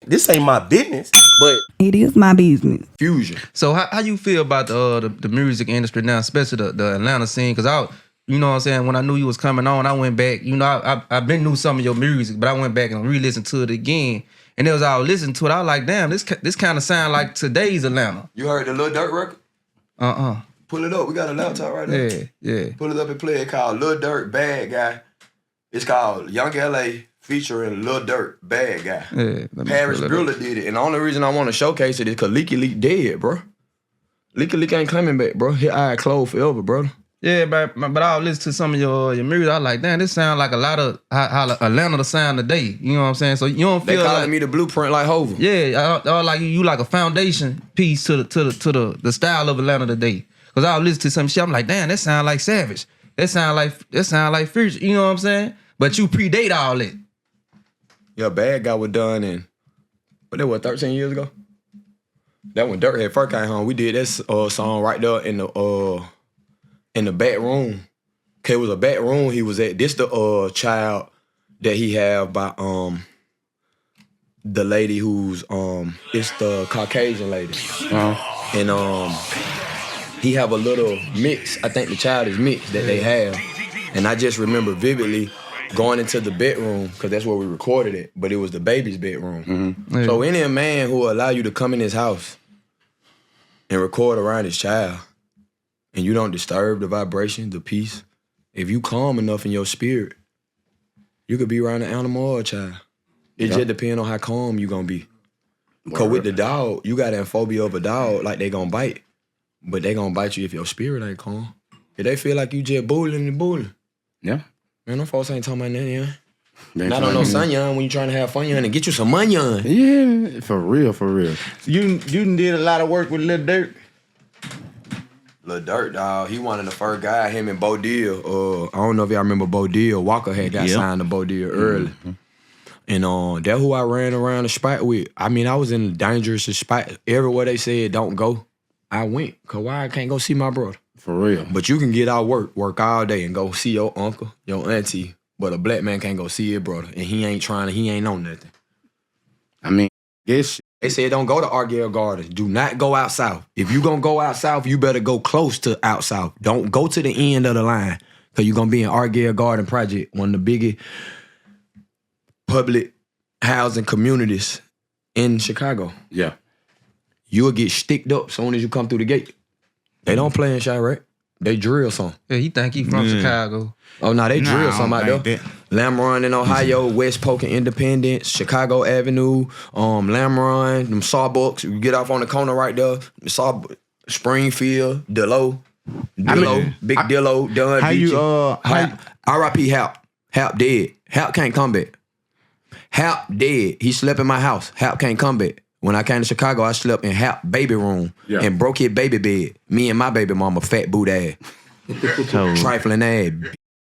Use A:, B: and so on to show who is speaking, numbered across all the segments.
A: This ain't my business, but
B: it is my business.
A: fusion.
C: So how you feel about the music industry now, especially the Atlanta scene? Because you know what I'm saying, when I knew you was coming on, I went back. You know, I been knew some of your music, but I went back and re-listened to it again. And as I was listening to it, I was like, damn, this kind of sound like today's Atlanta.
A: You heard the Lil Durk record? Pull it up. We got a laptop right there.
C: Yeah.
A: Pull it up and play it. Called Lil Durk, Bad Guy. It's called Young L.A. featuring Lil Durk, Bad Guy.
C: Yeah.
A: Paris Brilla did it. And the only reason I want to showcase it is because Leaky Leak dead, bro. Leaky Leak ain't coming back, bro. His eye closed forever, brother.
C: Yeah, but I was listening to some of your music. I was like, damn, this sound like a lot of how Atlanta the sound today. You know what I'm saying? So you don't feel
A: they calling
C: like
A: me the blueprint like Hova.
C: Yeah, I like you like a foundation piece to the style of Atlanta today. Cause I was listening to some shit, I'm like, damn, that sound like Savage. That sound like Future. You know what I'm saying? But you predate all that.
A: Yeah, Bad Guy was done in, but that was 13 years ago. That when Durk had first came home, we did that song right there in the back room. Okay, it was a back room he was at. This the child that he have by the lady who's it's the Caucasian lady. And he have a little mix. I think the child is mixed that they have. And I just remember vividly going into the bedroom, because that's where we recorded it, but it was the baby's bedroom.
C: Mm-hmm.
A: So any man who will allow you to come in his house and record around his child, and you don't disturb the vibration, the peace, if you calm enough in your spirit, you could be around an animal or a child. It just depends on how calm you gonna be. Because with the dog, you got that phobia of a dog, like they gonna bite. But they gonna bite you if your spirit ain't calm. If they feel like you just bullying.
D: Yeah.
A: Man, them folks ain't talking about nothing, young. Not on no son, young, when you trying to have fun, young, and get you some money, young.
D: Yeah, for real.
E: You did a lot of work with Lil Durk.
A: Lil Durk, dog, he one of the first guy, him and Bo Deal. I don't know if y'all remember Bo Deal. Walker had got signed to Bo Deal early. And that who I ran around the spot with. I mean, I was in a dangerous spot. Everywhere they said don't go, I went. Cause why I can't go see my brother?
D: For real.
A: But you can get out work all day and go see your uncle, your auntie. But a black man can't go see his brother. And he ain't on nothing.
D: I mean, yes.
A: They said don't go to Argyle Gardens. Do not go out south. If you gonna go out south, you better go close to out south. Don't go to the end of the line. Cause you're gonna be in Argyle Garden Project, one of the biggest public housing communities in Chicago.
D: Yeah.
A: You'll get sticked up soon as you come through the gate. They don't play in Chirac. They drill some.
C: Yeah, he think he from Chicago.
A: Oh, no, they drill some out there.
E: That.
A: Lamron in Ohio, West Polk and Independence, Chicago Avenue, Lamron, them Sawbucks. You get off on the corner right there. Springfield, Dillo, Big Dillo, Dunn,
E: How you
A: R.I.P. Happ. Happ dead. Happ can't come back. Happ dead. He slept in my house. Happ can't come back. When I came to Chicago, I slept in Happ baby room and broke his baby bed. Me and my baby mama, fat boot ass. Trifling ass.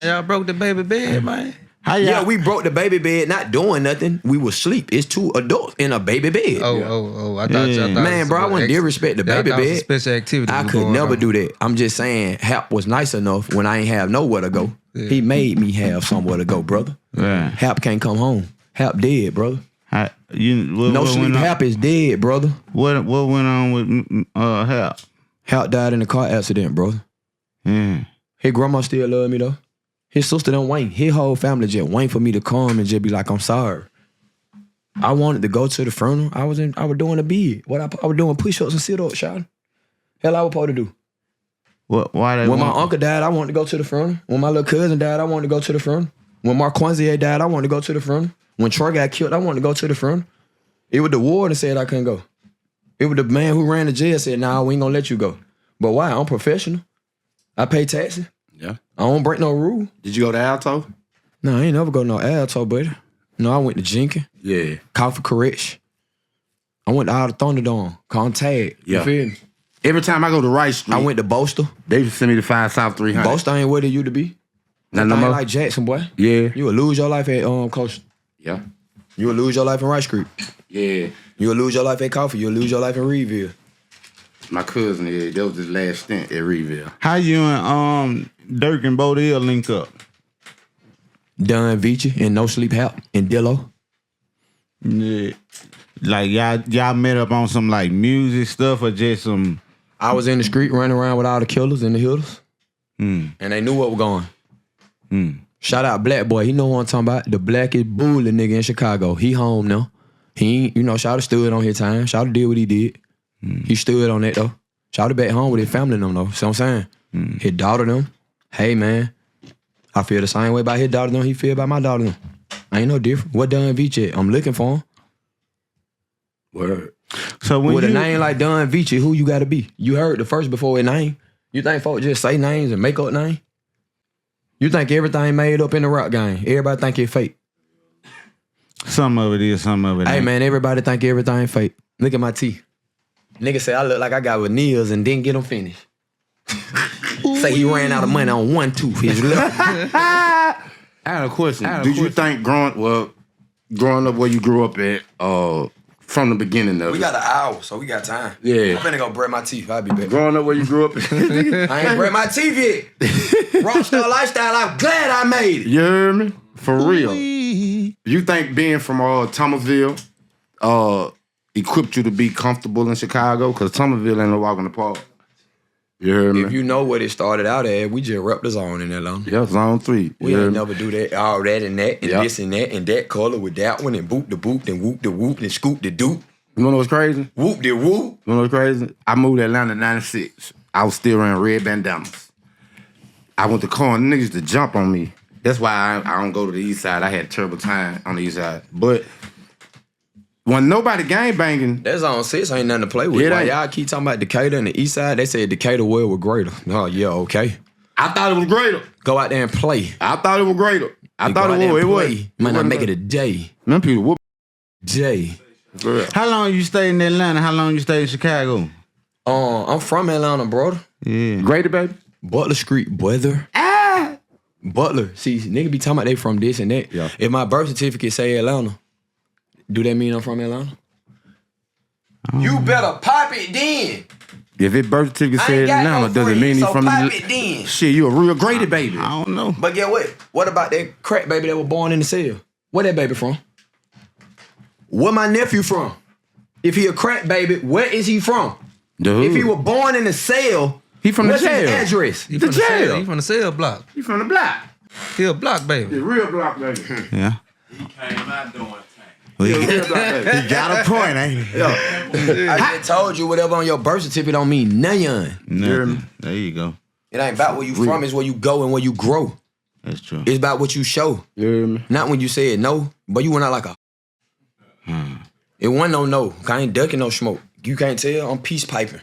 C: Y'all broke the baby bed, man.
A: Yeah, we broke the baby bed, not doing nothing. We was asleep. It's two adults in a baby bed.
C: Oh, I thought y'all
A: man, bro, I wouldn't disrespect the baby bed.
C: Special activity.
A: I could never do that. I'm just saying, Happ was nice enough when I ain't have nowhere to go. Yeah. He made me have somewhere to go, brother.
E: Yeah.
A: Happ can't come home. Happ dead, brother.
E: No
A: sleep. Happ is dead, brother.
E: What went on with Happ?
A: Happ died in a car accident, brother. His grandma still love me though. His sister don't wait. His whole family just wait for me to come and just be like, I'm sorry. I wanted to go to the funeral. I was doing a bid. I was doing push-ups and sit-ups, child. Hell, I was supposed to do. When my uncle died, I wanted to go to the funeral. When my little cousin died, I wanted to go to the funeral. When Marquanzier died, I wanted to go to the funeral. When Troy got killed, I wanted to go to the funeral. It was the warden that said I couldn't go. It was the man who ran the jail said, nah, we ain't gonna let you go. But why? I'm professional. I pay taxes.
D: Yeah.
A: I don't break no rule.
D: Did you go to Alto?
A: No, I ain't never go to no Alto, buddy. No, I went to Jenkins.
D: Yeah.
A: Coffee Correction. I went to all the Thunderdome. Tag.
D: Yeah.
A: You feel me?
D: Every time I go to Rice Street,
A: I went to Boaster.
D: They just send me to 5 South 300.
A: Boaster ain't where they used to be.
D: Not no more.
A: Like Jackson, boy.
D: Yeah.
A: You will lose your life at Coast.
D: Yeah.
A: You will lose your life in Rice Street.
D: Yeah.
A: You will lose your life at Coffee. You will lose your life in Reedville.
D: My cousin, that was his last stint at Reedville.
E: How you and Durk and Bodell link up?
A: Don Vici and No Sleep Happ and Dillo.
E: Yeah. Like y'all met up on some like music stuff or just some?
A: I was in the street running around with all the killers and the hitters. And they knew what was going. Shout out Black Boy. He know what I'm talking about. The blackest bully nigga in Chicago. He home now. He ain't, Shawty stood on his time. Shawty did what he did. He stood on that though. Shawty back home with his family and them though. See what I'm saying? His daughter them. Hey man, I feel the same way about his daughter them he feel about my daughter them. I ain't no different. What Don Vici at? I'm looking for him.
D: Word.
E: So when
A: With
E: you,
A: a name like Don Vici, who you gotta be? You heard the first before a name. You think folks just say names and make up names? You think everything made up in the rap game. Everybody think it fake.
E: some of it is, some of it
A: Hey
E: ain't.
A: man, everybody think everything fake. Look at my teeth. Nigga say I look like I got veneers and didn't get them finished. Say he ran out of money on one tooth. His left.
D: I had a question. Did you think growing up where you grew up at, from the beginning of
A: We
D: it?
A: got an hour, so we got time.
D: Yeah.
A: I'm finna go brush my teeth. I'll be back.
D: Growing up where you grew up at.
A: I ain't brush my teeth yet. Rockstar lifestyle, I'm glad I made it.
D: You hear me? For real. You think being from Thomasville equipped you to be comfortable in Chicago? Because Thomasville ain't no walk in the park. You hear me?
A: If you know what it started out at, we just rep the zone in Atlanta.
D: Yeah, zone 3.
A: We ain't never do that, all that and that, and
D: Yep.
A: this and that color with that one, and boop the boop, and whoop the whoop, and scoop the doop,
D: You wanna know what's crazy?
A: whoop the whoop.
D: You know what's crazy? I moved to Atlanta in 96. I was still wearing red bandanas. I went to corn, niggas to jump on me. That's why I don't go to the east side. I had a terrible time on the east side. But when nobody gangbanging,
A: That zone 6 ain't nothing to play with.
D: It
A: Why
D: ain't.
A: y'all keep talking about Decatur and the east side? They said Decatur well was greater. Oh, yeah, okay.
D: I thought it was greater.
A: Go out there and play.
D: I thought it was greater. I
A: Go
D: thought
A: out
D: it
A: there
D: was.
A: and
D: It was.
A: play. Might not make it a day.
D: Them people whoop.
A: Day.
D: For real.
E: How long you stayed in Atlanta? How long you stayed in Chicago?
A: I'm from Atlanta, brother.
E: Yeah.
D: Greater, baby.
A: Butler Street, brother. Butler. See, nigga be talking about they from this and that.
D: Yeah.
A: If my birth certificate say Atlanta, do that mean I'm from Atlanta? You better pop it then.
D: If it birth certificate
A: I ain't
D: said
A: got no
D: Atlanta, does it
A: friends,
D: mean you
A: so
D: from
A: pop
D: the
A: it then.
D: Shit, you a real Grady baby.
E: I don't know.
A: But get what? What about that crack baby that was born in the cell? Where that baby from? Where my nephew from? If he a crack baby, where is he from?
D: Dude.
A: If he was born in the cell,
D: He from the
A: what's his
D: jail.
A: address?
C: He
D: The
C: from the cell.
D: jail.
C: He from the cell block.
D: He from the block.
C: He a block baby.
D: The real block baby.
E: Yeah.
B: Came out doing things.
E: Well,
D: The
E: he
D: real block baby.
E: got a point, ain't he?
A: I just told you whatever on your birth certificate don't mean nothing.
E: Nothing. There you go.
A: It ain't about where you from, it's where you go and where you grow.
E: That's true.
A: It's about what you show.
D: You hear me?
A: Not when you said no, but you went out like a. It wasn't no. I ain't ducking no smoke. You can't tell? I'm peace piping.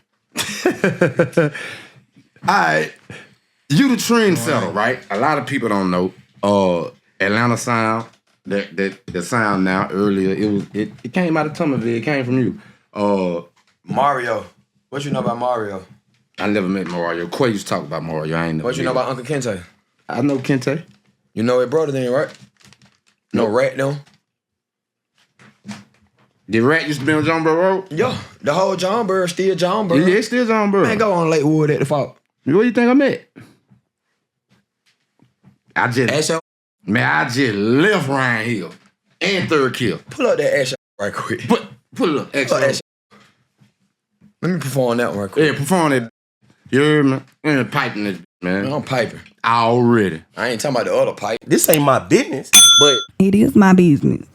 D: Alright. You the trendsetter, right? A lot of people don't know. Atlanta sound. The sound now earlier. It came out of Thomasville. It came from you.
A: Mario. What you know about Mario?
D: I never met Mario. Quay used to talk about Mario. I ain't never
A: What you
D: met
A: know
D: him.
A: about Uncle Kente?
D: I know Kente.
A: You know his brother then, right? No rat though?
D: The rat used to be on John Burr Road.
A: Yeah. The whole John Burr still John Burr.
D: Yeah, it's still John Burr.
A: Man, go on Lakewood at the fault.
D: Where you think I'm at? I just
A: Ash
D: left Ryan Hill and Third Kill.
A: pull up that Ash right quick.
D: Put a little
A: Pull
D: extra.
A: up Ash. Let me perform that one right quick.
D: Yeah, perform that. You heard me? And piping this, man.
A: I'm piping.
D: Already.
A: I ain't talking about the other pipe.
B: This ain't my business, but
F: It is my business.